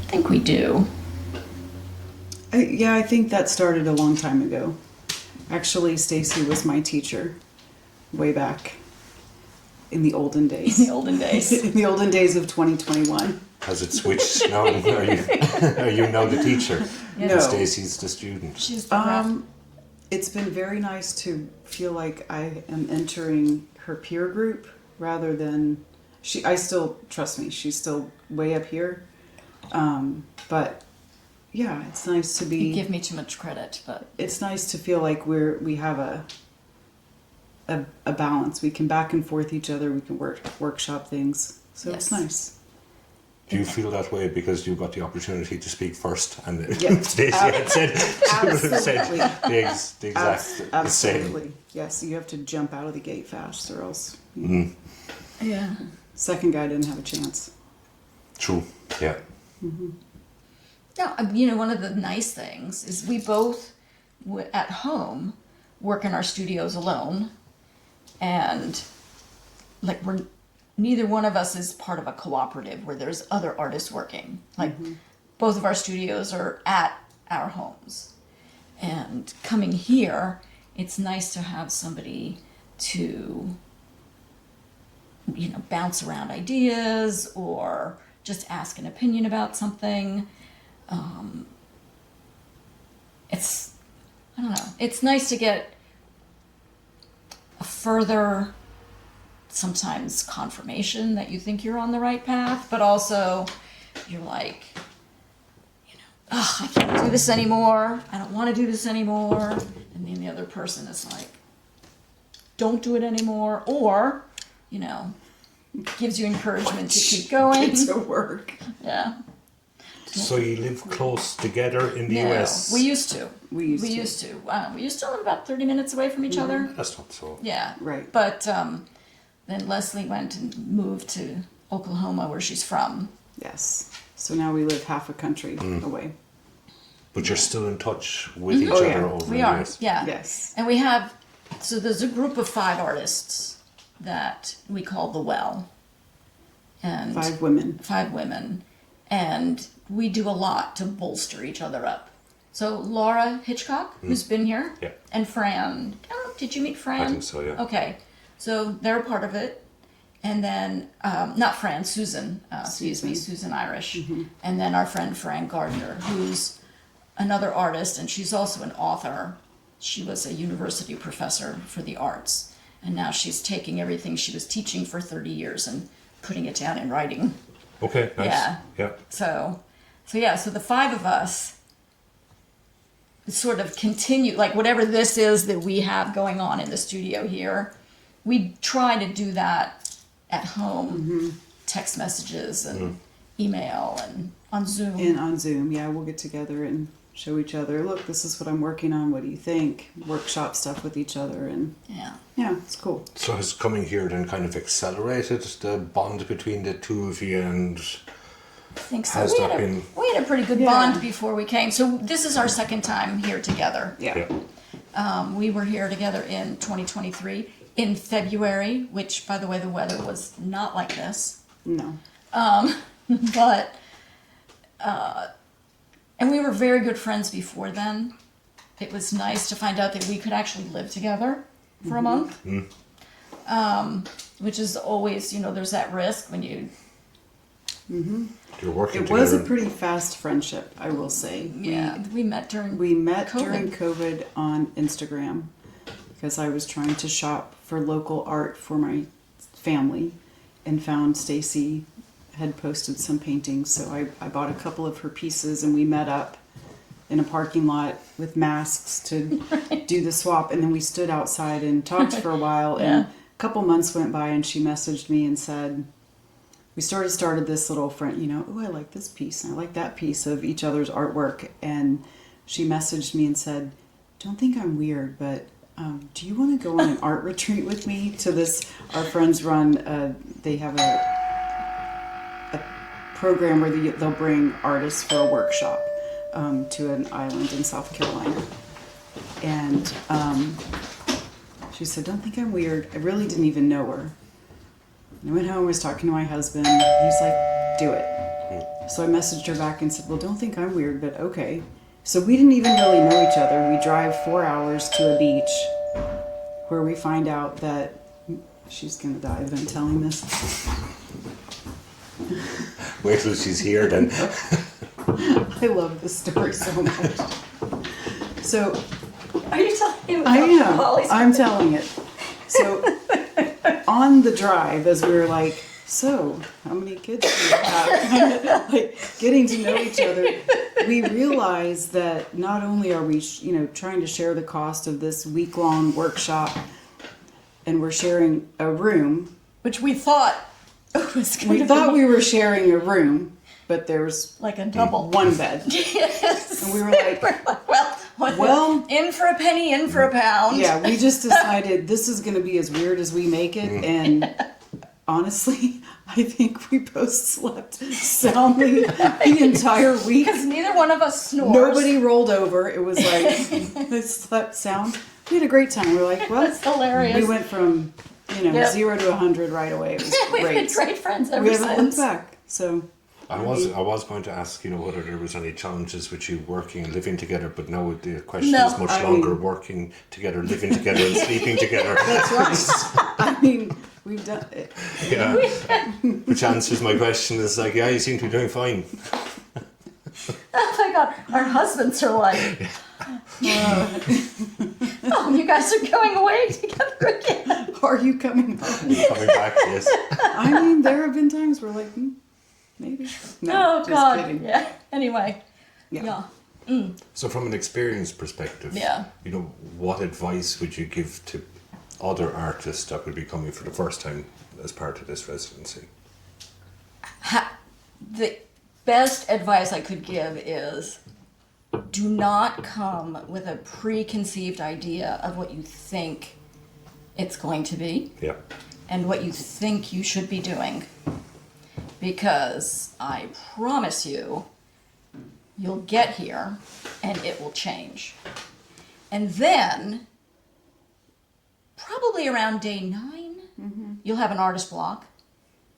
think we do. I think that started a long time ago. Actually, Staci was my teacher way back in the olden days. In the olden days. In the olden days of 2021. Has it switched now? Are you now the teacher? Yeah. No. And Stacy's the student. She's the craft. It's been very nice to feel like I am entering her peer group rather than I still, trust me, she's still way up here. But yeah, it's nice to be. You give me too much credit, but It's nice to feel like we have a balance. We can back and forth each other. We can workshop things. So it's Yes. nice. Do you feel that way because you got the opportunity to speak first, and Yeah. Stacey had said she would have said Absolutely. the exact the same? Absolutely. Yes, you have to jump out of the gate fast, or else yeah. second guy didn't have a chance. True. Yeah. Now, you know, one of the nice things is we both at home work in our studios alone, and like neither one of us is part of a cooperative where there's other artists working. Like both of our studios are at our homes, and coming here, it's nice to have somebody to, you know, bounce around ideas or just ask an opinion about something. I don't know, it's nice to get a further, sometimes confirmation that you think you're on the right path, but also you're like, you know, oh, I can't do this anymore, I don't want to do this anymore, and then the other person is like, don't do it anymore, or, you know, gives you encouragement to keep going. Get to work. Yeah. So you live close together in the No, US? we used to. We used to. We used to live about 30 minutes away from each other. That's not so. Yeah. Right. But then Leslie went and moved to Oklahoma, where she's from. Yes. So now we live half a country away. But you're still in touch with each Oh, other yeah. over We the are. years? Yeah. Yes. And we have, so there's a group of 5 artists that we call The Well. And 5 women. 5 women. And we do a lot to bolster each other up. So Laura Hitchcock, who's been here, Yeah. and Fran. Oh, did you meet Fran? I think so, yeah. Okay, so they're a part of it. And then, not Fran, Susan, Susan Irish. And then our friend Fran Gardner, who's another artist, and she's also an author. She was a university professor for the arts. And now she's taking everything she was teaching for 30 years and putting it down in writing. Okay, nice. Yeah. So the 5 of us sort of continue, like whatever this is that we have going on in the studio here, we try to do that at home, text messages and email and on Zoom. And on Zoom, yeah, we'll get together and show each other, look, this is what I'm working on, what do you think? Workshop stuff with each other, and yeah, it's cool. So has coming here then kind of accelerated the bond between the two of you, and I think so. has We that had, been... we had a pretty good Yeah. bond before we came. So this is our second time here together. Yeah. We were here together in 2023 in February, which, by the way, the weather was not like this. No. But, and we were very good friends before then. It was nice to find out that we could actually live together for a month. Which is always, you know, there's that risk when you... You're working It together. was a pretty fast friendship, I will say. Yeah, we met during... We met COVID. during COVID on Instagram because I was trying to shop for local art for my family and found Staci had posted some paintings, so I bought a couple of her pieces and we met up in a parking lot with masks to do the swap, and then we stood outside and talked for a while, and a couple months went by and she messaged me and said, we started this little friend, you know, oh, I like this piece and I like that piece of each other's artwork, and she messaged me and said, don't think I'm weird, but do you want to go on an art retreat with me to this, our friends run, they have a program where they'll bring artists for a workshop to an island in South Carolina. And she said, don't think I'm weird. I really didn't even know her. And I went home, was talking to my husband. He's like, do it. So I messaged her back and said, well, don't think I'm weird, but okay. So we didn't even really know each other. We drive 4 hours to a beach where we find out that she's going to die of them telling this. Wait till she's here then. I love this story so much. So Are you telling me? I am. Holly's I'm telling it. So on the drive, as we were like, so how many kids do you have? Like getting to know each other, we realized that not only are we, trying to share the cost of this week-long workshop, and we're sharing a room. which we thought was going We to thought be we were sharing a room, but there's like a double. one bed. Yes. And we were like, well, in for a penny, in for a pound. yeah, we just decided this is going to be as weird as we make it. And honestly, I think we both slept soundly the entire week. Because neither one of us snores. Nobody rolled over. It was like, I slept sound. We had a great time. We were like, well, That's hilarious. we went from, Yep. 0 to 100 right away. It was We've great. been great friends ever We haven't looked since. back. So I was going to ask, whether there was any challenges with you working and living together, but now the question No. is much I longer: mean- working together, living together, and sleeping together. that's right. I mean, we've done it. Yeah, which answers my question. Is like, yeah, you seem to be doing fine. Oh my god, our husbands are like, oh, you guys are going away together again. Are you coming home? Coming back, yes. I mean, there have been times where like, maybe. No, Oh just god. kidding. Yeah. Anyway. Yeah. Yeah. So, from an experience perspective, Yeah. what advice would you give to other artists that would be coming for the first time as part of this residency? The best advice I could give is do not come with a preconceived idea of what you think it's going to be Yeah. and what you think you should be doing. Because I promise you, you'll get here and it will change. And then, probably around day 9, you'll have an artist block.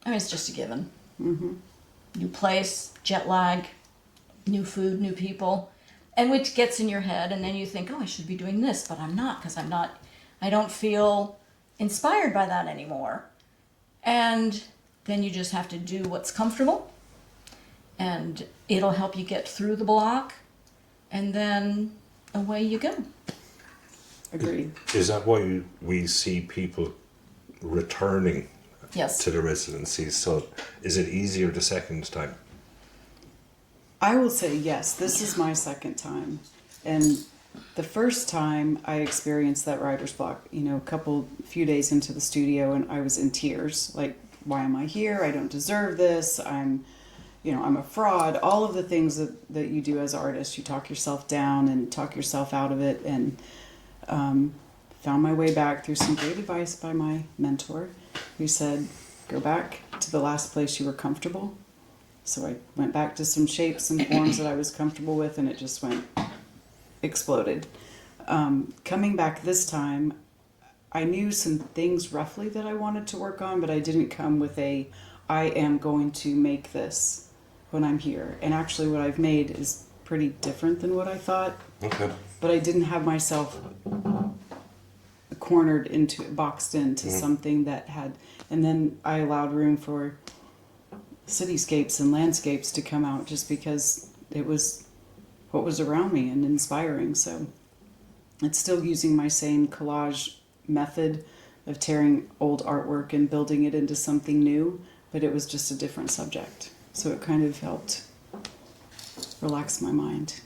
I mean, it's just a given. New place, jet lag, new food, new people, and which gets in your head, and then you think, oh, I should be doing this, but I'm not, because I don't feel inspired by that anymore. And then you just have to do what's comfortable, and it'll help you get through the block, and then away you go. Agreed. Is that why we see people returning Yes. to the residencies? So, is it easier the second time? I will say yes. This is my second time, and the first time I experienced that writer's block, few days into the studio, and I was in tears. Like, why am I here? I don't deserve this. I'm a fraud. All of the things that you do as artists, you talk yourself down and talk yourself out of it, and found my way back through some great advice by my mentor, who said, go back to the last place you were comfortable. So I went back to some shapes and forms that I was comfortable with, and it just exploded. Coming back this time, I knew some things roughly that I wanted to work on, but I didn't come with I am going to make this when I'm here. And actually what I've made is pretty different than what I thought. Okay. But I didn't have myself boxed into something that had, and then I allowed room for cityscapes and landscapes to come out just because it was what was around me and inspiring. So it's still using my same collage method of tearing old artwork and building it into something new, but it was just a different subject. So it kind of helped relax my mind,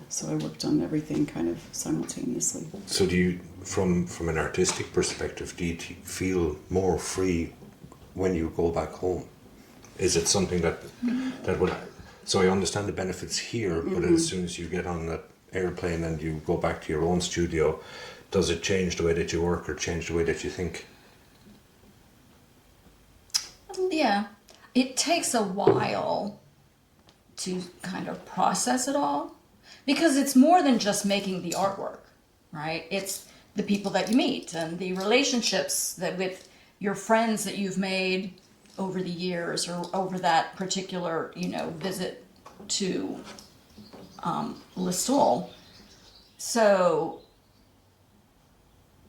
so I worked on everything kind of simultaneously. So, do you, from an artistic perspective, do you feel more free when you go back home? Is it something that would? So I understand the benefits here, but as soon as you get on that airplane and you go back to your own studio, does it change the way that you work or change the way that you think? Yeah. It takes a while to kind of process it all, because it's more than just making the artwork, right? It's the people that you meet and the relationships that with your friends that you've made over the years or over that particular, visit to Listowel. So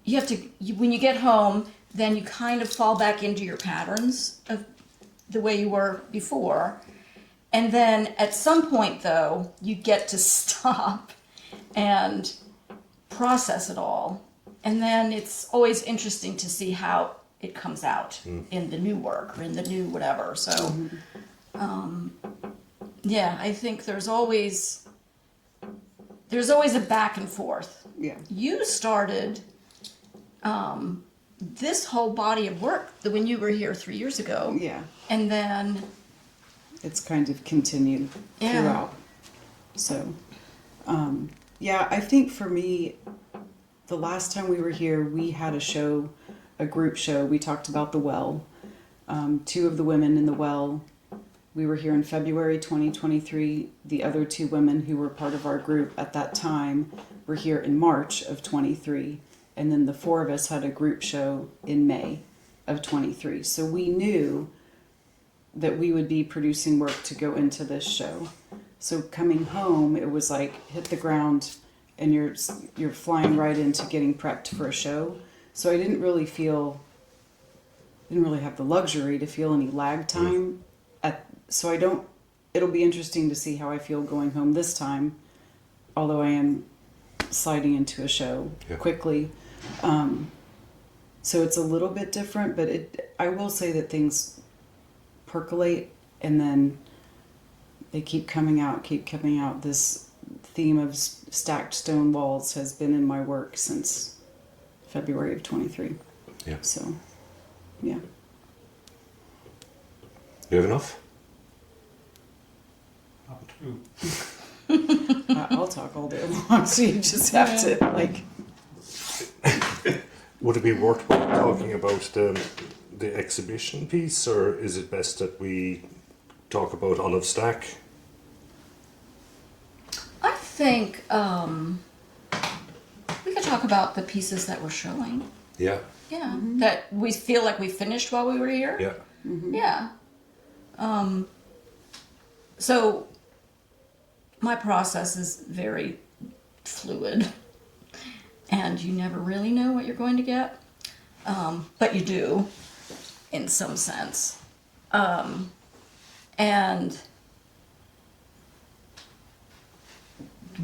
you have to, when you get home, then you kind of fall back into your patterns of the way you were before. And then at some point, though, you get to stop and process it all. And then it's always interesting to see how it comes out in the new work or in the new whatever. So, yeah, I think there's always a back and forth. Yeah. You started this whole body of work when you were here 3 years ago. Yeah. And then It's kind of continued throughout. So, yeah, I think for me, the last time we were here, we had a show, a group show. We talked about the well. Two of the women in the well, we were here in February 2023. The other two women who were part of our group at that time were here in March of 23. And then the four of us had a group show in May of 23. So we knew that we would be producing work to go into this show. So coming home, it was like hit the ground and you're flying right into getting prepped for a show. So I didn't really have the luxury to feel any lag time. It'll be interesting to see how I feel going home this time, although I am sliding into a show quickly. So it's a little bit different, but I will say that things percolate and then they keep coming out. This theme of stacked stone walls has been in my work since February of 23. Yeah. So, yeah. You have enough? Not true. I'll talk all day long, so you just have to, like... Would it be worthwhile talking about the exhibition piece, or is it best that we talk about Olive Stack? I think we could talk about the pieces that we're showing. Yeah. Yeah, that we feel like we finished while we were here. Yeah. Yeah. So my process is very fluid, and you never really know what you're going to get, but you do, in some sense. And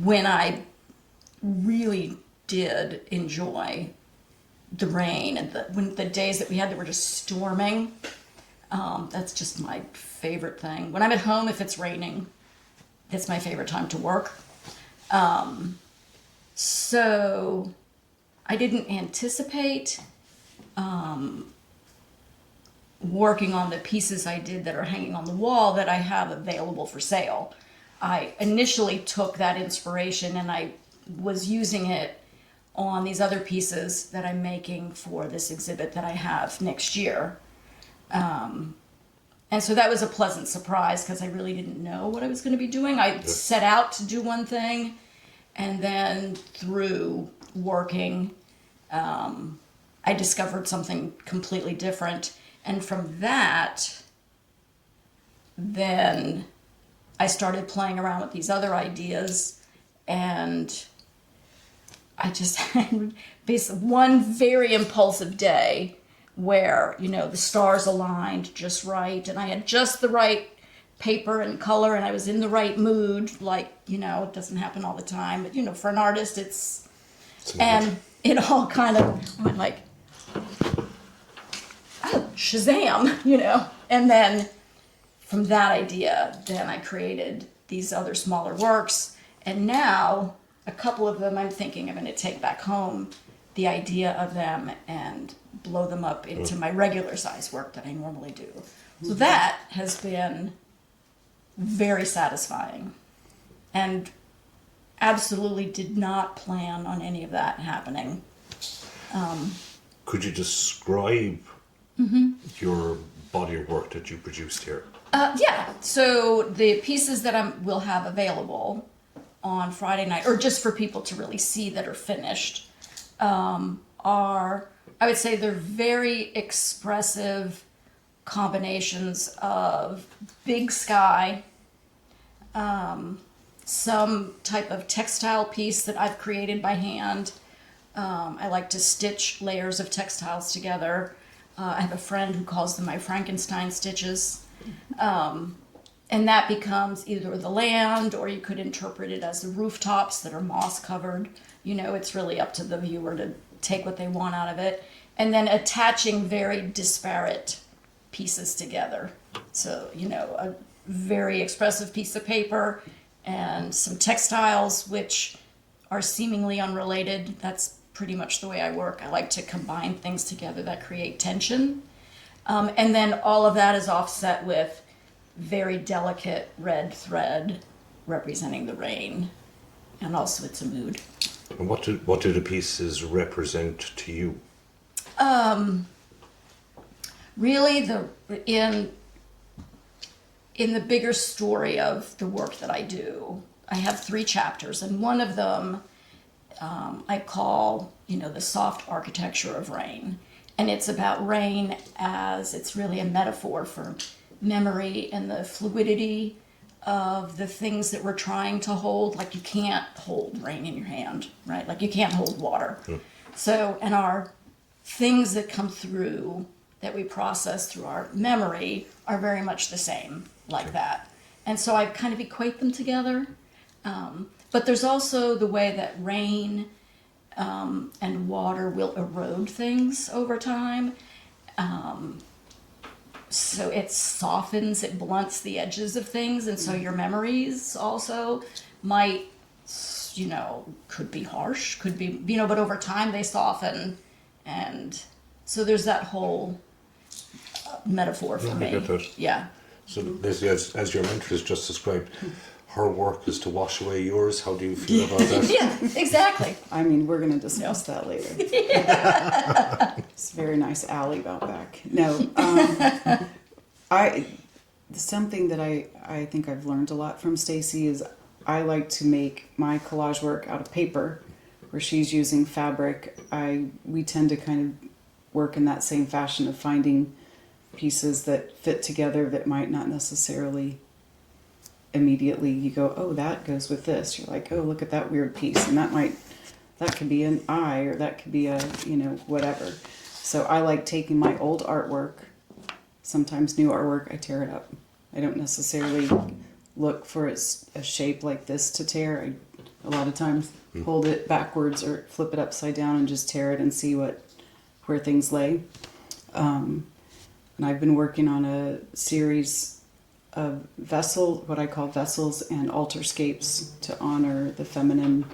when I really did enjoy the rain and when the days that we had that were just storming, that's just my favorite thing. When I'm at home, if it's raining, it's my favorite time to work. So I didn't anticipate working on the pieces I did that are hanging on the wall that I have available for sale. I initially took that inspiration and I was using it on these other pieces that I'm making for this exhibit that I have next year. And so that was a pleasant surprise because I really didn't know what I was going to be doing. I set out to do one thing, and then through working, I discovered something completely different. And from that, then I started playing around with these other ideas, and I just had one very impulsive day where, the stars aligned just right, and I had just the right paper and color, and I was in the right mood. Like, it doesn't happen all the time, but, for an artist, it's and it all kind of went like, oh, Shazam, and then from that idea, then I created these other smaller works, and now a couple of them I'm thinking I'm going to take back home, the idea of them, and blow them up into my regular size work that I normally do. So that has been very satisfying, and absolutely did not plan on any of that happening. Could you describe your body of work that you produced here? Yeah, so the pieces that we'll have available on Friday night, or just for people to really see that are finished, are, I would say they're very expressive combinations of big sky, some type of textile piece that I've created by hand. I like to stitch layers of textiles together. I have a friend who calls them my Frankenstein stitches. And that becomes either the land, or you could interpret it as the rooftops that are moss covered. You know, it's really up to the viewer to take what they want out of it. And then attaching very disparate pieces together. So, you know, a very expressive piece of paper and some textiles, which are seemingly unrelated. That's pretty much the way I work. I like to combine things together that create tension. And then all of that is offset with very delicate red thread representing the rain. And also it's a mood. And what do the pieces represent to you? Really, in the bigger story of the work that I do, I have 3 chapters, and one of them I call, you know, the soft architecture of rain. And it's about rain as it's really a metaphor for memory and the fluidity of the things that we're trying to hold. Like, you can't hold rain in your hand, right? Like, you can't hold water. So, and our things that come through that we process through our memory are very much the same, like that. And so I kind of equate them together. But there's also the way that rain and water will erode things over time. So it softens, it blunts the edges of things, and so your memories also might, you know, could be harsh, could be, you know, but over time they soften, and so there's that whole metaphor for me. I get that. Yeah. So, Leslie, as your mentor has just described, her work is to wash away yours. How do you feel about that? Yeah, exactly. I mean, we're going to discuss that later. It's a very nice alley out back. No, something that I think I've learned a lot from Staci is I like to make my collage work out of paper, where she's using fabric. We tend to kind of work in that same fashion of finding pieces that fit together that might not necessarily immediately you go, oh, that goes with this. You're like, oh, look at that weird piece, and that could be an eye, or that could be a, you know, whatever. So I like taking my old artwork, sometimes new artwork, I tear it up. I don't necessarily look for a shape like this to tear. A lot of times hold it backwards or flip it upside down and just tear it and see where things lay. And I've been working on a series of what I call vessels and altarscapes, to honor the feminine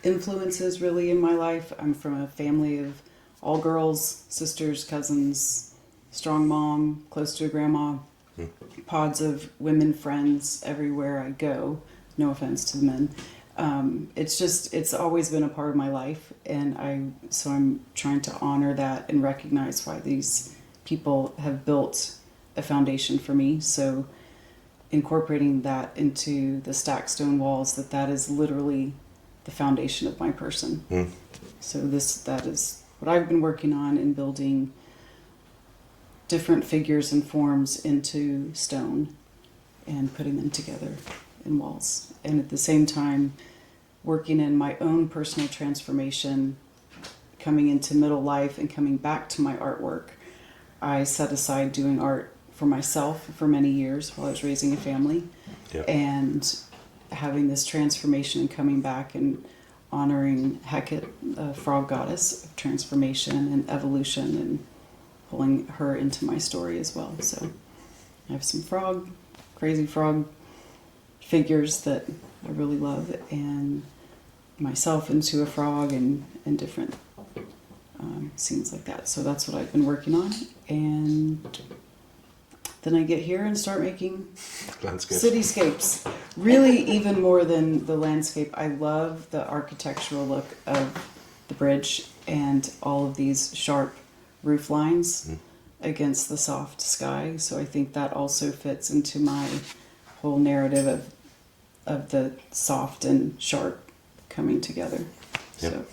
influences really in my life. I'm from a family of all girls, sisters, cousins, strong mom, close to a grandma, pods of women friends everywhere I go. No offense to the men. It's always been a part of my life, and I'm trying to honor that and recognize why these people have built a foundation for me. So incorporating that into the stacked stone walls, that is literally the foundation of my person. So that is what I've been working on, in building different figures and forms into stone and putting them together in walls. And at the same time, working in my own personal transformation, coming into middle life and coming back to my artwork. I set aside doing art for myself for many years while I was raising a family. Yep. And having this transformation and coming back and honoring Hecate, the frog goddess of transformation and evolution, and pulling her into my story as well. So I have some crazy frog figures that I really love, and myself into a frog, and different scenes like that. So that's what I've been working on. And then I get here and start making cityscapes. Really, even more than the landscape, I love the architectural look of the bridge and all of these sharp roof lines against the soft sky. So I think that also fits into my whole narrative of the soft and sharp coming together. Yep.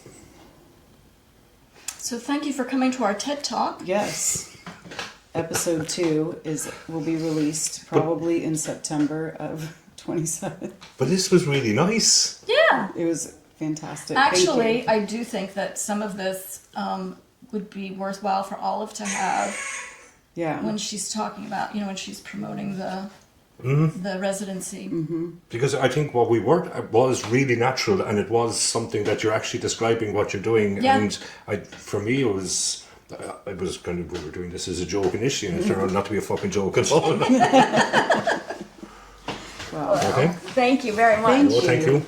So So thank you for coming to our TED Talk. Yes. Episode 2 will be released probably in September of 27. But this was really nice. Yeah. It was fantastic. Thank Actually, you. I do think that some of this would be worthwhile for Olive to have Yeah. when she's talking about, when she's promoting the residency. Because I think what we worked at was really natural, and it was something that you're actually describing what you're doing. Yeah. And for me, it was kind of, we were doing this as a joke initially, and it turned out not to be a fucking joke at all. Wow. Okay. Thank you very much. Thank Well, thank you. you.